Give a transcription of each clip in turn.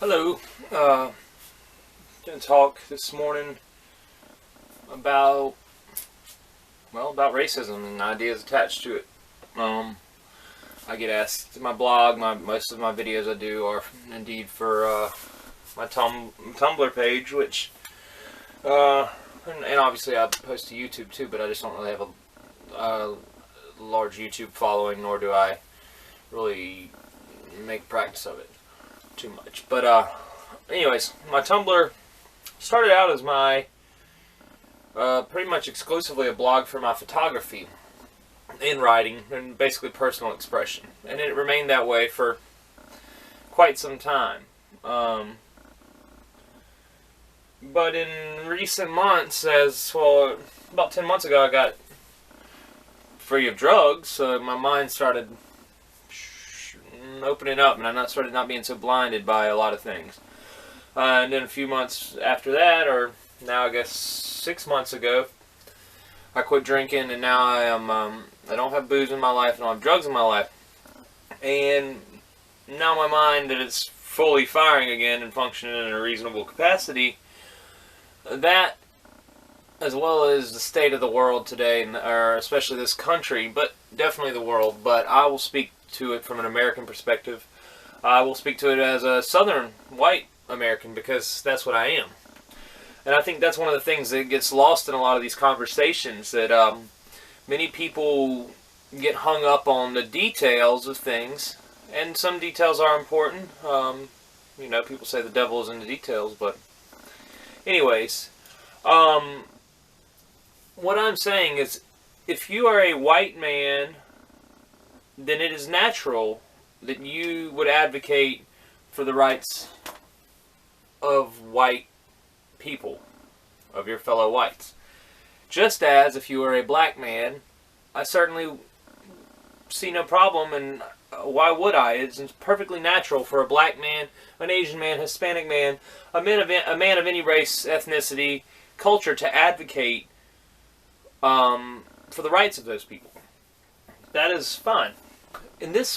Hello. Gonna talk this morning about about racism and ideas attached to it. I get asked my blog. Most of my videos I do are indeed for my Tumblr page, which and obviously I post to YouTube too. But I just don't really have a large YouTube following, nor do I really make practice of it too much. But anyways, my Tumblr started out as my pretty much exclusively a blog for my photography and writing and basically personal expression, and it remained that way for quite some time. But in recent months, about 10 months ago, I got free of drugs, so my mind started opening up, and I started not being so blinded by a lot of things. And then a few months after that, or now I guess 6 months ago, I quit drinking, and now I don't have booze in my life, I don't have drugs in my life. And now my mind that it's fully firing again and functioning in a reasonable capacity, that, as well as the state of the world today, or especially this country, but definitely the world, but I will speak to it from an American perspective. I will speak to it as a Southern white American, because that's what I am. And I think that's one of the things that gets lost in a lot of these conversations, that many people get hung up on the details of things, and some details are important. People say the devil is in the details, but anyways, what I'm saying is, if you are a white man, then it is natural that you would advocate for the rights of white people, of your fellow whites. Just as if you are a black man, I certainly see no problem, and why would I? It's perfectly natural for a black man, an Asian man, Hispanic man, a man of any race, ethnicity, culture to advocate for the rights of those people. That is fine. In this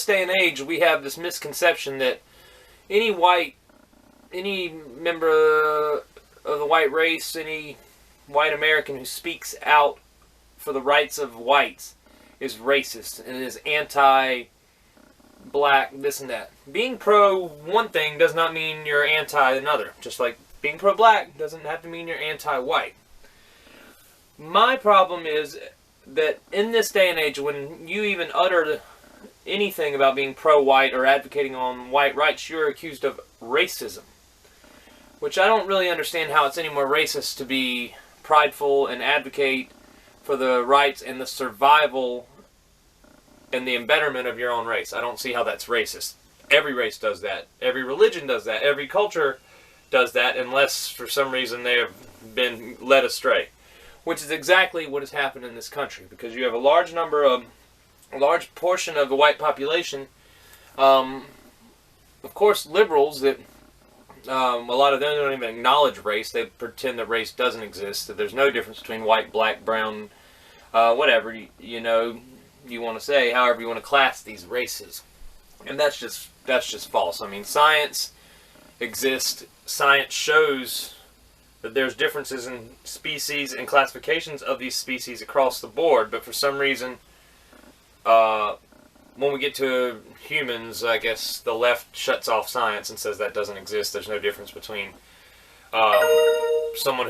day and age, we have this misconception that any member of the white race, any white American who speaks out for the rights of whites is racist and is anti-black, this and that. Being pro one thing does not mean you're anti another. Just like being pro-black doesn't have to mean you're anti-white. My problem is that in this day and age, when you even utter anything about being pro-white or advocating on white rights, you're accused of racism. Which I don't really understand how it's any more racist to be prideful and advocate for the rights and the survival and the embetterment of your own race. I don't see how that's racist. Every race does that. Every religion does that. Every culture does that, unless for some reason they have been led astray. Which is exactly what has happened in this country, because you have a large portion of the white population, of course liberals, that a lot of them don't even acknowledge race. They pretend that race doesn't exist, that there's no difference between white, black, brown, whatever you want to say, however you want to class these races. And that's just false. I mean, science exists. Science shows that there's differences in species and classifications of these species across the board, but for some reason, when we get to humans, I guess the left shuts off science and says that doesn't exist. There's no difference between someone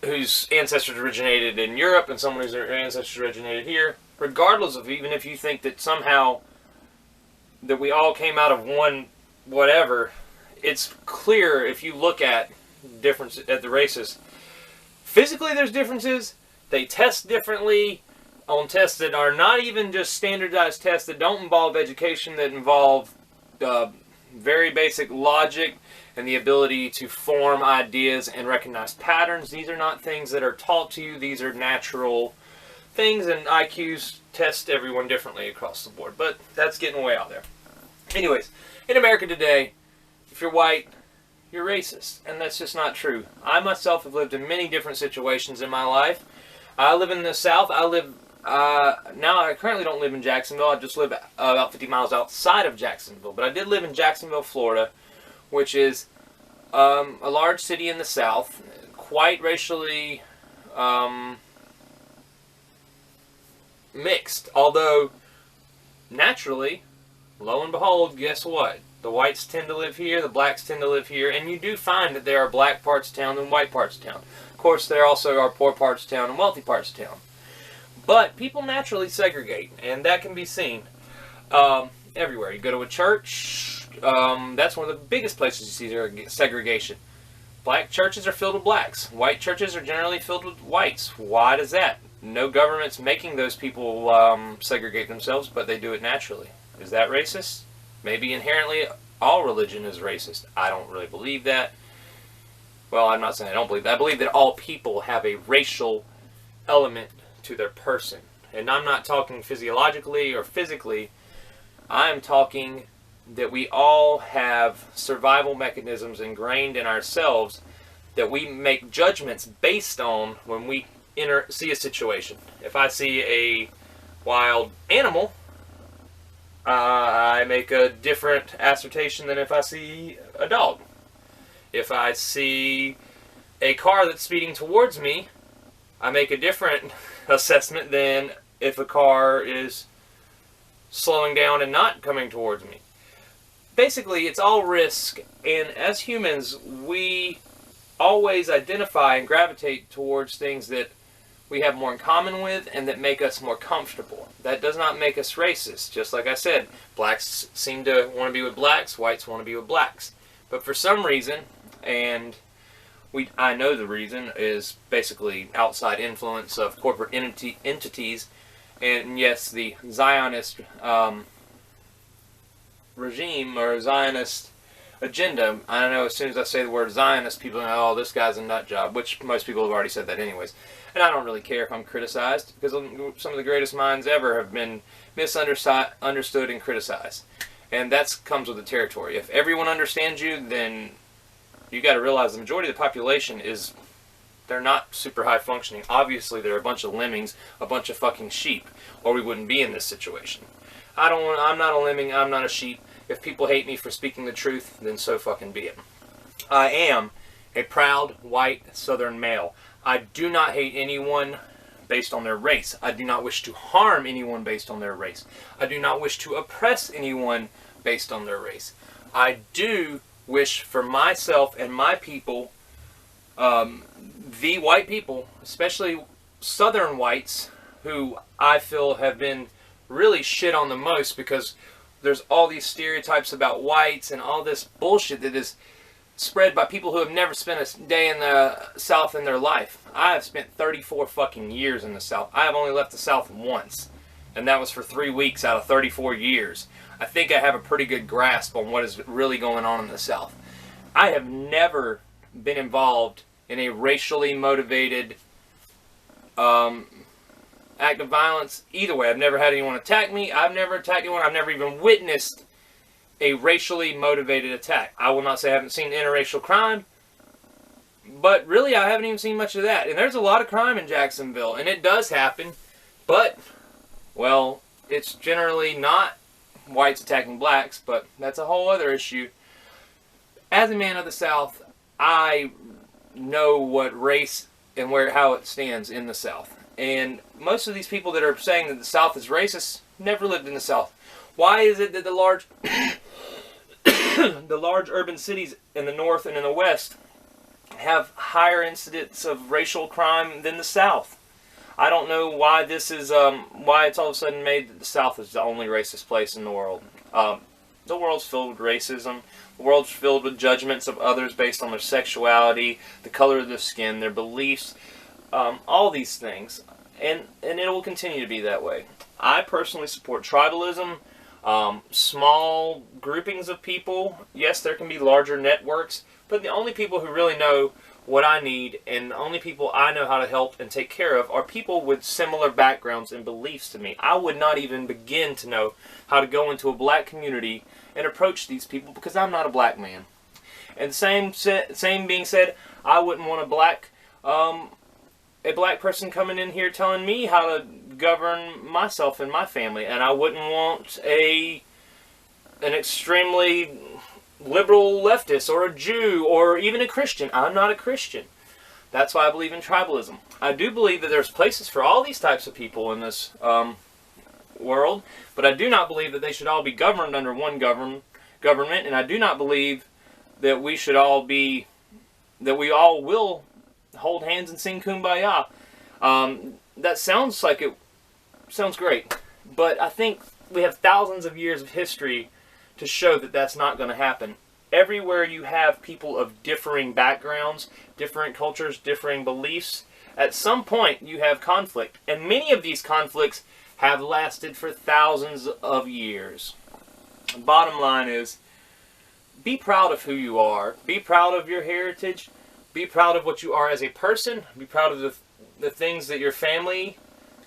whose ancestors originated in Europe and someone whose ancestors originated here, regardless of, even if you think that somehow that we all came out of one whatever. It's clear if you look at the races. Physically, there's differences. They test differently on tests that are not even just standardized tests, that don't involve education, that involve very basic logic and the ability to form ideas and recognize patterns. These are not things that are taught to you. These are natural things, and IQs test everyone differently across the board. But that's getting way out there. Anyways, in America today, if you're white, you're racist, and that's just not true. I myself have lived in many different situations in my life. I live in the South. I Now I currently don't live in Jacksonville. I just live about 50 miles outside of Jacksonville. But I did live in Jacksonville, Florida, which is a large city in the South, quite racially mixed. Although, naturally, lo and behold, guess what? The whites tend to live here, the blacks tend to live here, and you do find that there are black parts of town and white parts of town. Of course, there also are poor parts of town and wealthy parts of town. But people naturally segregate, and that can be seen everywhere. You go to a church, that's one of the biggest places you see segregation. Black churches are filled with blacks. White churches are generally filled with whites. Why does that? No government's making those people segregate themselves, but they do it naturally. Is that racist? Maybe inherently all religion is racist. I don't really believe that. Well, I'm not saying I don't believe that. I believe that all people have a racial element to their person. And I'm not talking physiologically or physically. I'm talking that we all have survival mechanisms ingrained in ourselves that we make judgments based on when we see a situation. If I see a wild animal, I make a different assertion than if I see a dog. If I see a car that's speeding towards me, I make a different assessment than if a car is slowing down and not coming towards me. Basically, it's all risk, and as humans, we always identify and gravitate towards things that we have more in common with and that make us more comfortable. That does not make us racist. Just like I said, blacks seem to want to be with blacks, whites want to be with blacks. But for some reason, and I know the reason is basically outside influence of corporate entities, and yes, the Zionist regime or Zionist agenda. I don't know, as soon as I say the word Zionist, people know, oh, this guy's a nut job, which most people have already said that anyways. And I don't really care if I'm criticized, because some of the greatest minds ever have been misunderstood and criticized. And that comes with the territory. If everyone understands you, then you got to realize the majority of the population they're not super high functioning. Obviously, they're a bunch of lemmings, a bunch of fucking sheep, or we wouldn't be in this situation. I'm not a lemming, I'm not a sheep. If people hate me for speaking the truth, then so fucking be it. I am a proud white Southern male. I do not hate anyone based on their race. I do not wish to harm anyone based on their race. I do not wish to oppress anyone based on their race. I do wish for myself and my people, the white people, especially Southern whites, who I feel have been really shit on the most because there's all these stereotypes about whites and all this bullshit that is spread by people who have never spent a day in the South in their life. I have spent 34 fucking years in the South. I have only left the South once, and that was for 3 weeks out of 34 years. I think I have a pretty good grasp on what is really going on in the South. I have never been involved in a racially motivated act of violence either way. I've never had anyone attack me. I've never attacked anyone. I've never even witnessed a racially motivated attack. I will not say I haven't seen interracial crime, but really I haven't even seen much of that. And there's a lot of crime in Jacksonville, and it does happen, but, well, it's generally not whites attacking blacks, but that's a whole other issue. As a man of the South, I know what race and how it stands in the South. And most of these people that are saying that the South is racist never lived in the South. Why is it that the large urban cities in the North and in the West have higher incidents of racial crime than the South? I don't know why this is, why it's all of a sudden made that the South is the only racist place in the world. The world's filled with racism. The world's filled with judgments of others based on their sexuality, the color of their skin, their beliefs, all these things. And it will continue to be that way. I personally support tribalism, small groupings of people. Yes, there can be larger networks, but the only people who really know what I need and the only people I know how to help and take care of are people with similar backgrounds and beliefs to me. I would not even begin to know how to go into a black community and approach these people because I'm not a black man. And same being said, I wouldn't want a black person coming in here telling me how to govern myself and my family, and I wouldn't want an extremely liberal leftist or a Jew or even a Christian. I'm not a Christian. That's why I believe in tribalism. I do believe that there's places for all these types of people in this world, but I do not believe that they should all be governed under one government, and I do not believe that we all will hold hands and sing Kumbaya. That sounds great, but I think we have thousands of years of history to show that that's not going to happen. Everywhere you have people of differing backgrounds, different cultures, differing beliefs, at some point you have conflict. And many of these conflicts have lasted for thousands of years. The bottom line is, be proud of who you are. Be proud of your heritage. Be proud of what you are as a person. Be proud of the things that your family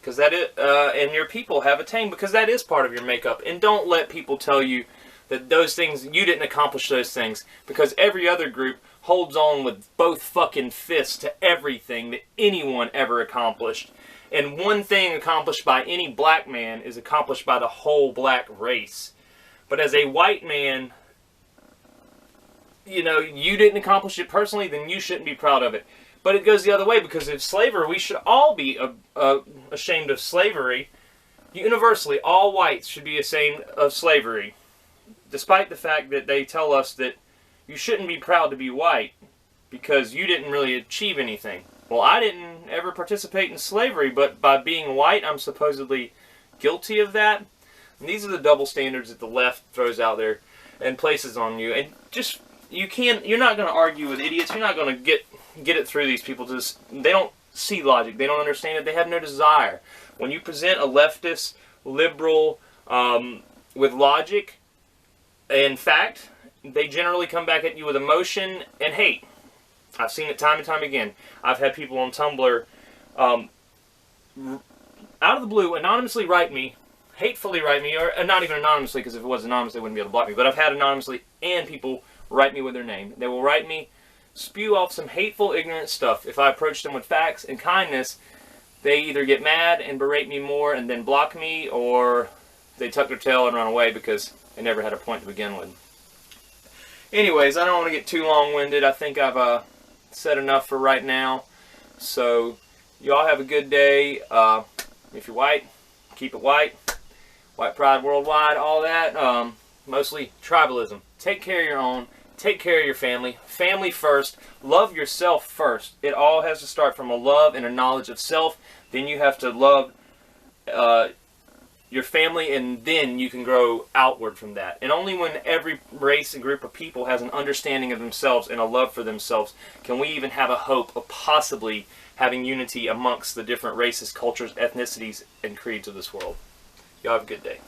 and your people have attained, because that is part of your makeup. And don't let people tell you that those things, you didn't accomplish those things, because every other group holds on with both fucking fists to everything that anyone ever accomplished. And one thing accomplished by any black man is accomplished by the whole black race. But as a white man, you didn't accomplish it personally, then you shouldn't be proud of it. But it goes the other way, because of slavery, we should all be ashamed of slavery. Universally, all whites should be ashamed of slavery. Despite the fact that they tell us that you shouldn't be proud to be white because you didn't really achieve anything. Well, I didn't ever participate in slavery, but by being white, I'm supposedly guilty of that. And these are the double standards that the left throws out there and places on you. And just, you're not going to argue with idiots. You're not going to get it through these people. They don't see logic. They don't understand it. They have no desire. When you present a leftist, liberal, with logic and fact, they generally come back at you with emotion and hate. I've seen it time and time again. I've had people on Tumblr, out of the blue, anonymously write me, hatefully write me, or not even anonymously, because if it was anonymous, they wouldn't be able to block me. But I've had anonymously, and people write me with their name. They will write me, spew off some hateful, ignorant stuff. If I approach them with facts and kindness, they either get mad and berate me more and then block me, or they tuck their tail and run away because they never had a point to begin with. Anyways, I don't want to get too long-winded. I think I've said enough for right now. So, y'all have a good day. If you're white, keep it white. White pride worldwide, all that. Mostly tribalism. Take care of your own. Take care of your family. Family first. Love yourself first. It all has to start from a love and a knowledge of self. Then you have to love your family, and then you can grow outward from that. And only when every race and group of people has an understanding of themselves and a love for themselves can we even have a hope of possibly having unity amongst the different races, cultures, ethnicities, and creeds of this world. Y'all have a good day.